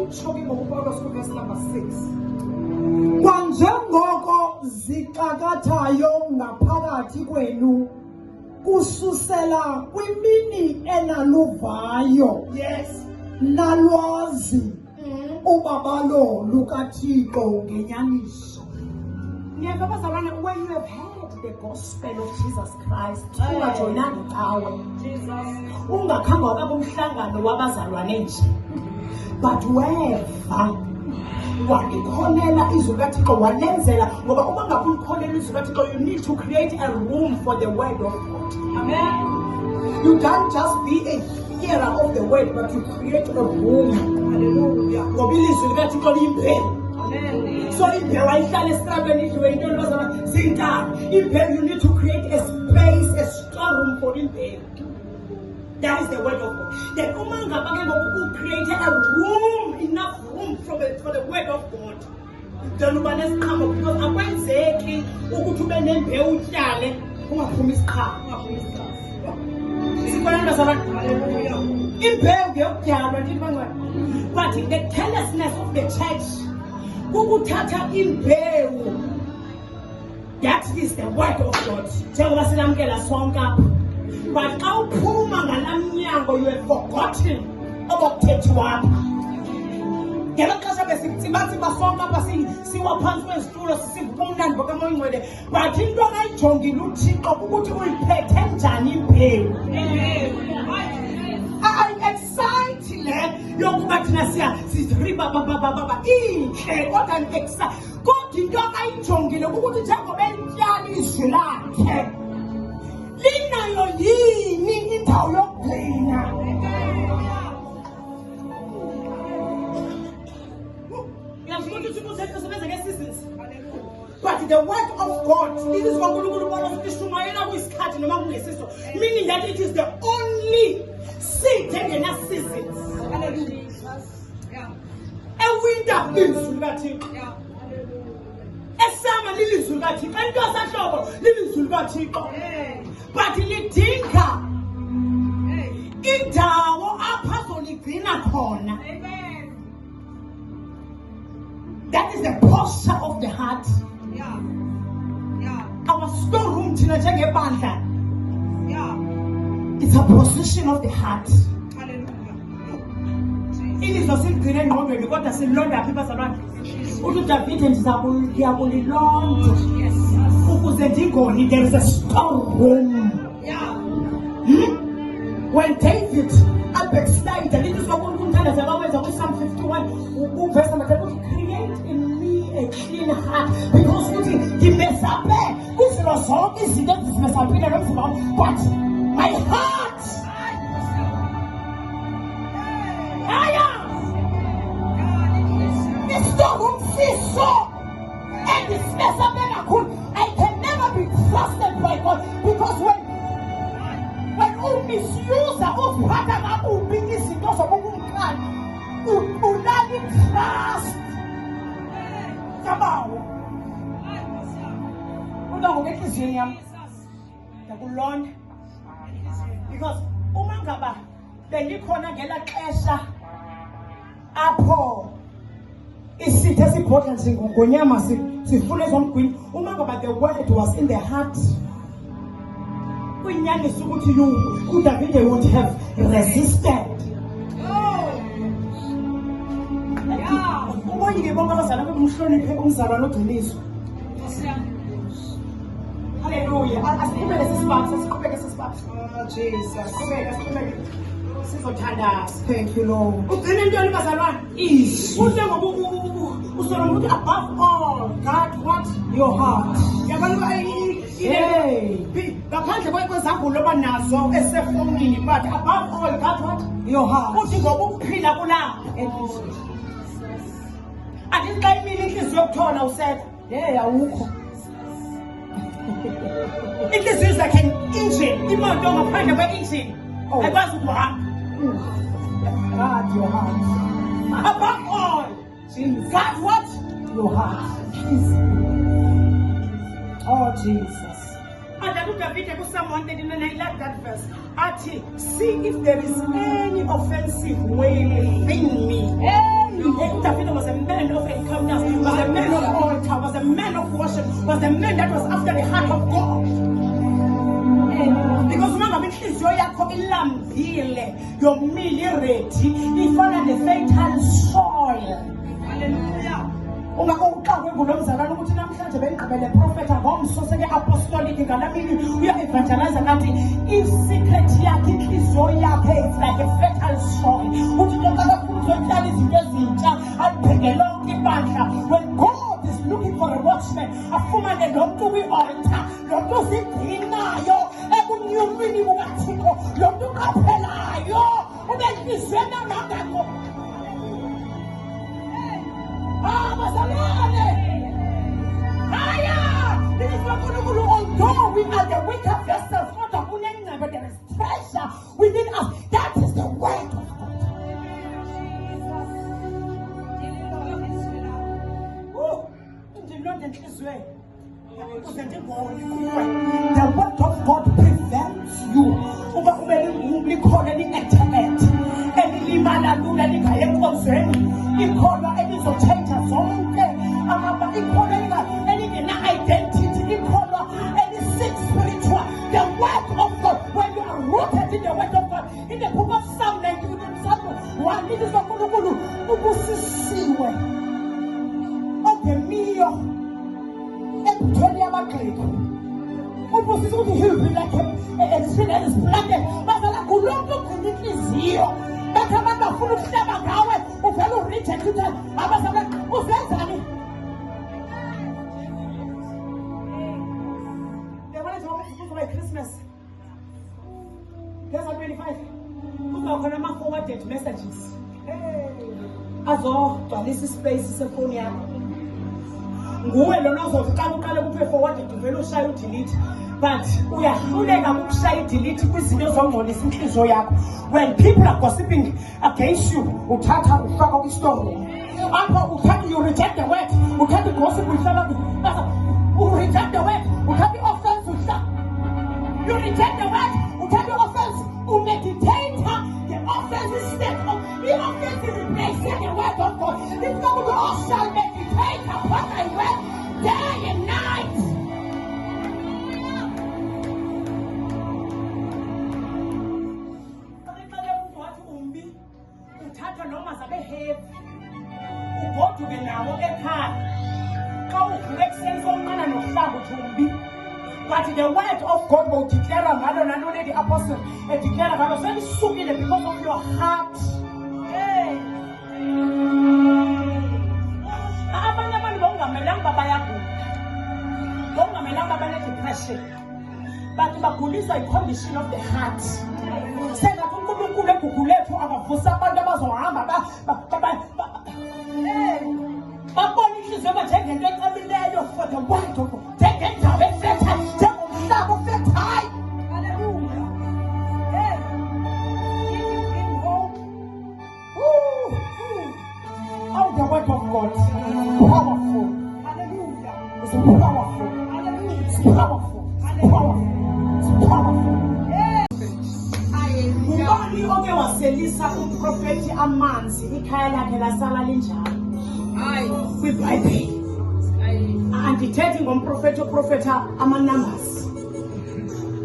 uyitsho ke ngokuPawulos kuverse number 6. Kwanjengoko zixakathayo ngaphakathi kwenu kususela kwimini enaluvayo. Yes. Nalwazi ubabalo lukaThixo ngenyaniso. Niyabazalwane, when you have heard the gospel of Jesus Christ, ungajoyinanga cawe. Ungakhanga wakabumhlangano wabazalwane nje. But weva walikholela izwi likaThixo walenzela ngoba uma ngabe ulikholela izwi likaThixo, you need to create a room for the word of God. Amen. You can't just be a hearer of the word, but you create a room. Hallelujah. Ngoba ilizwi likaThixo liyimpela. Amen. So impela wayihlala esirabeni idliwe into lozama zintaba. Impela you need to create a space, a storeroom for impela. That is the word of God. Then umanga bake ngoku create a room, enough room for the word of God. Then uba nesiqhamo because akwenzeki ukuthi ube nembewu uhlale ungaphumi isiqhamo. Sikhona bazalwane. Hallelujah. Imbewu ngeyokudyalwa nje bangwana. But the carelessness of the church ukuthatha imbewu, that is the word of God. Njengoba silamkela sonke apha. But xa uphuma ngalamnyango, you have forgotten obukuthethwa apha. Ngelo xesha besitsibatsi basonke apha siwa phantsi kwezitulo sisivuka umnandi bokamoya ingcwele. But into angayijongile uThixo ukuthi uyiphethe njani imbewu. I-excite le yokuba thina siriba baba inhle kodwa ngi-excite. Kodwa into angayijongile ukuthi njengoba elityala izwi lakhe linayo yini indawo yokugcina. But the word of God, this is meaning that it is the only seed in a season. A winter lilizwi likaThixo. Esama lilizwi likaThixo. Entwasahlobo lilizwi likaThixo. But lidinga indawo apha azoligcina khona. That is the posture of the heart. Our storeroom thina njengebandla. It's a position of the heart. Ilizwe siligcine engqondweni kodwa sililonda apha bazalwane. UDavide ndiyakulilonda ukuze ndingoni. There is a storeroom. When David backslid, it is what we tell us about Psalm 51, verse number 10, create in me a clean heart. Because he mess up there. But my heart, this storeroom is so, and this mess up there, I can never be trusted by God. Because when misuse uphatha kakubi izinto zobukumkani ulali trust kabawo ungangokenhliziyweni yami ndakulonda because uma ngaba bengikhona ngela xesha apho isithe esibhodla ngonyama sifune zomgwini uma ngaba the word was in the heart. David would have resisted. Hallelujah. Thank you, Lord. Above all, God wants your heart. But above all, God wants your heart. And this guy meaning is your tone, I said, yeah, it is like an engine. You don't know find a engine. I was one. God, your heart. Above all, God, what? Your heart. Oh, Jesus. And I look at it, someone and I like that verse. See if there is any offensive way within me. a man that was after the heart of God. Because remember, inhliziyo yakho ilambile, your meal ready, ifana ne-fertile soil. Hallelujah. Ungakaqhawe ngolomzalwane ukuthi namhlanje bengigqibele prophetha ngomso seke apostolic ngalamini uya-evangelize ngathi i-secret yakhe inhliziyo yakhe is like a fertile soil. Uthi ntoqala funa uzohlala izinto ezintsha alibheke lonke ibandla. When God is looking for a watchman, afumane lo muntu kwi-altar, lo muntu uzigcinayo ekunyumeni kukaThixo, lo muntu uqaphelayo ube enhliziyweni amagaqo. Although we are the weaker vessels, but there is treasure within us. That is the word of God. The word of God prevents you. The word of God, when you are rooted in the word of God, in the book of Psalm 91, one it is a Kulukulu, Ubusisiwe, Okemio, Epitonia Macleto, Ubusisu, like a spirit that is planted, but the Kuloko completely zero. But I'm not full of Shabakawa, who fellow rich and good, Abasana, who says, Christmas. There's 25. Who's going to forwarded messages? As all, this is space is a phone. Nguwe lona uzoqala uqale kuphe forwarded uvela ushaya udelete. But uyahluleka ukushaya delete kwizinto zongcolisa inhliziyo yakho. When people are gossiping against you, uthatha ufaka kwi-store. Apha uthatha, you reject the word. Uthatha gossip ufaka you reject the word. Uthatha offense ufaka. You reject the word, you take the offense, you meditate the offense instead of the offense is replacing the word of God. It's going to all shall meditate upon thy word day and night. Go to the now, but the word of God will declare another, not only the apostle, and declare another. So it's so good because of your heart. Hey. But the is a condition of the heart. Say that for the word of God. Take it down. The word of God is powerful. Hallelujah. It's powerful. Hallelujah. It's powerful. Hallelujah. It's powerful. Ngubani oke waselisa umprofeti amanzi ikhaya lakhe lasala linjalo? Hayi, kwiBhayibheli. Andithethi ngomprofeti oprofetha ama-numbers.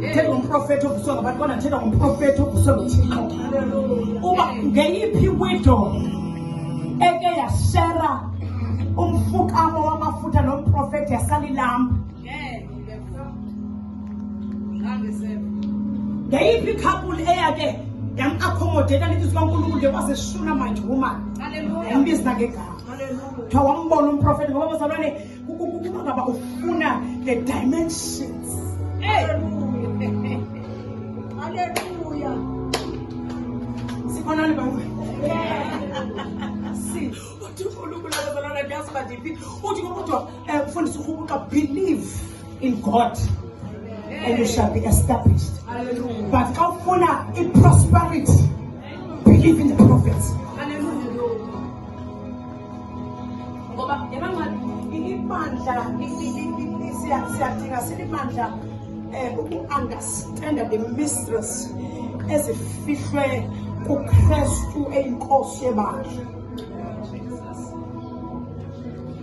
Thetha ngomprofeti obuswe ngabantwana, thetha ngomprofeti obuswe nguThixo. Uba ngeyiphi widow eke yashera umfukamo wamafutha nomprofeti yasalilamba? Ngeyiphi couple eyake yam-accommodate lithi kaNkulunkulu waseshunamite woman? Yambiza ngegama. Kuthiwa wambona umprofeti ngoba bazalwane ukuba ngaba ufuna the dimensions. Hallelujah. Sikhona libantu. Believe in God and you shall be established. But kawufuna prosperity, believe in the prophets. Understand the mistress as a fish kuKristu eyinkosi yebandla.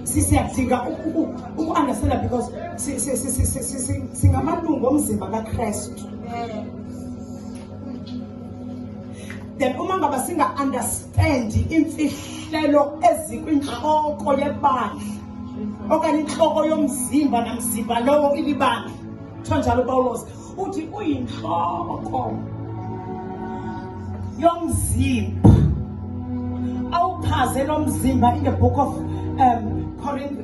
siyadinga uku-understanda because singamalungu omzimba kaKristu. Then uma ngaba singa-understand imfihlelo ezikwinhloko yebandla okanye inhloko yomzimba namzimba lowo ilibandla. Kuthiwa njalo uPawulos uthi uyinhloko yomzimba. Awuchaze lo mzimba in the book of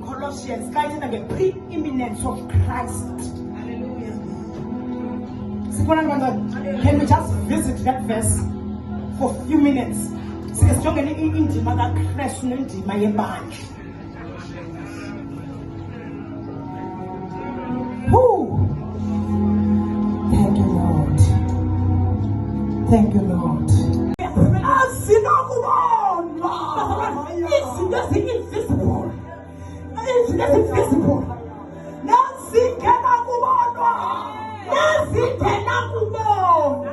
Colossians, guys, the preeminence of Christ. Hallelujah. Can we just visit that verse for a few minutes? Thank you, Lord. Thank you, Lord. It's invisible. It's invisible. Nothing can nothing can no God.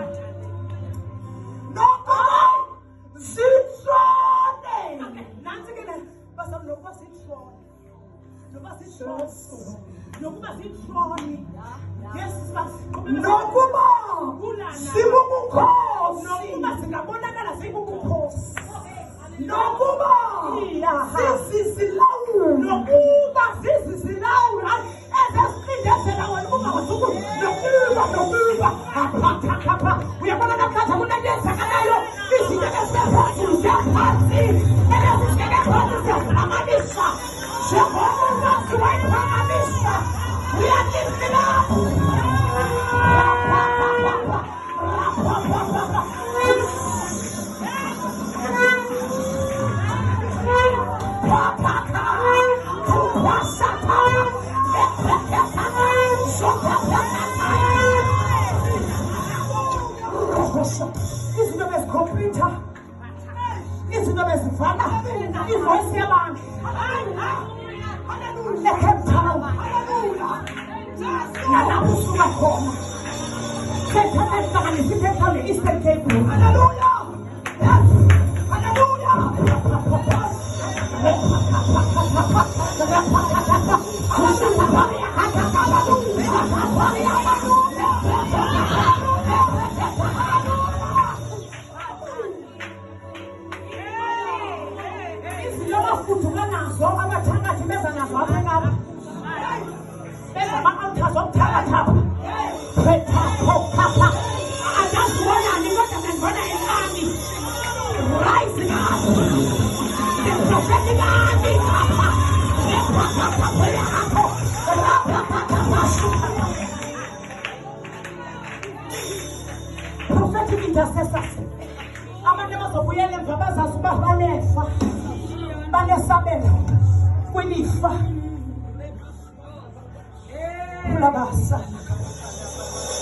Prophetic intercessors.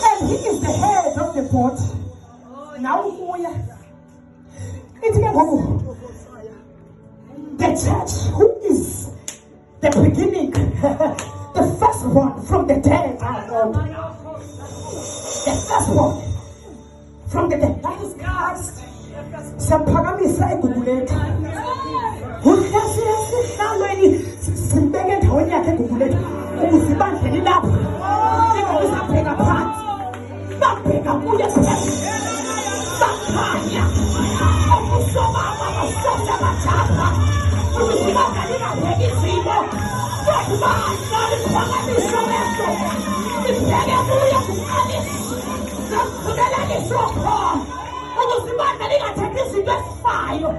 And he is the head of the body. Now, the church, who is the beginning, the first one from the dead, the first one from the dead, that is Christ. Sampagamisa eguguleka. Uhlasi esihlalo simbeke endaweni yakhe eguguleka. Ukuzibandlela lapho. Ngizabheka phansi. Babheka kuye phezulu. Bakhanya. Ukusoma amasosha amathatha. Ukuzibandlela ngabheka izimo. Ngoba ngaliphakamiswa leso. Sibheke kuye kuqali. Sikhulele lisokho. Ukuzibandlela ingathatha izinto ezifayo.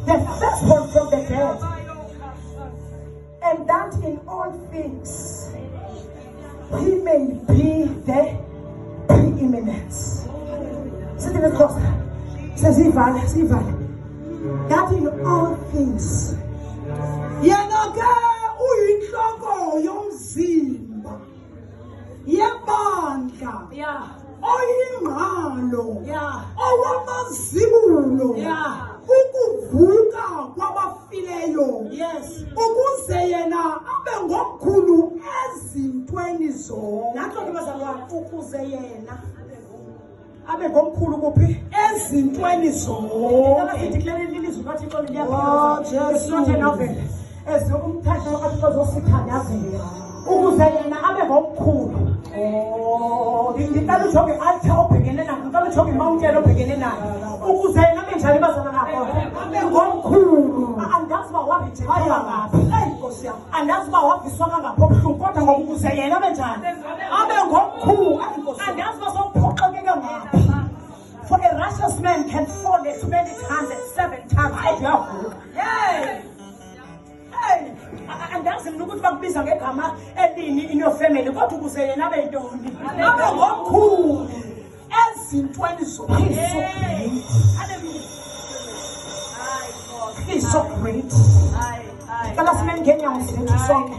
The firstborn from the dead, and that in all things he may be the preeminence. Says that in all things. Yenake uyinhloko yomzimba yebandla oyingqalo owamazibulo ukuvuka kwabafileyo ukuze abe ngomkhulu ezintweni zonke. Nathi ke bazalwane ukuze yena abe ngomkhulu kuphi ezintweni zonke. Sidiklele ilizwi kaThixo Oh, liyabhala. It's not a novel. Umthetho kaThixo uzosithandazela ukuze yena abe ngomkhulu. Ngicela ujonge i-altar obhekene nayo, ngicela ujonge i-mountain obhekene nayo ukuze yena abe njani bazalwane nakho abe ngomkhulu. Andazi uba waritaya ngaphi, Nkosi yami, andazi uba waviswa kangaphi obuhlungu, kodwa ngoba ukuze yena abe njani abe ngomkhulu. Andazi uba sowuphoxeke kangaphi. For a righteous man can fall as many times as 7 times. Hey! Hey! Andazi mina ukuthi bakubiza ngegama elini in your family, kodwa ukuze yena abe yintoni abe ngomkhulu ezintweni zonke. He's so great. Kala simeni Kenya msifu sonke.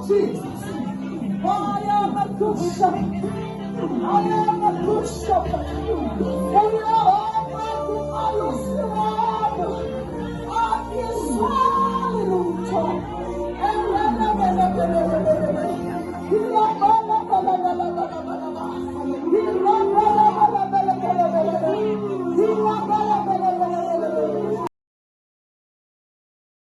Jesus. I am a good shepherd. I am a good shepherd.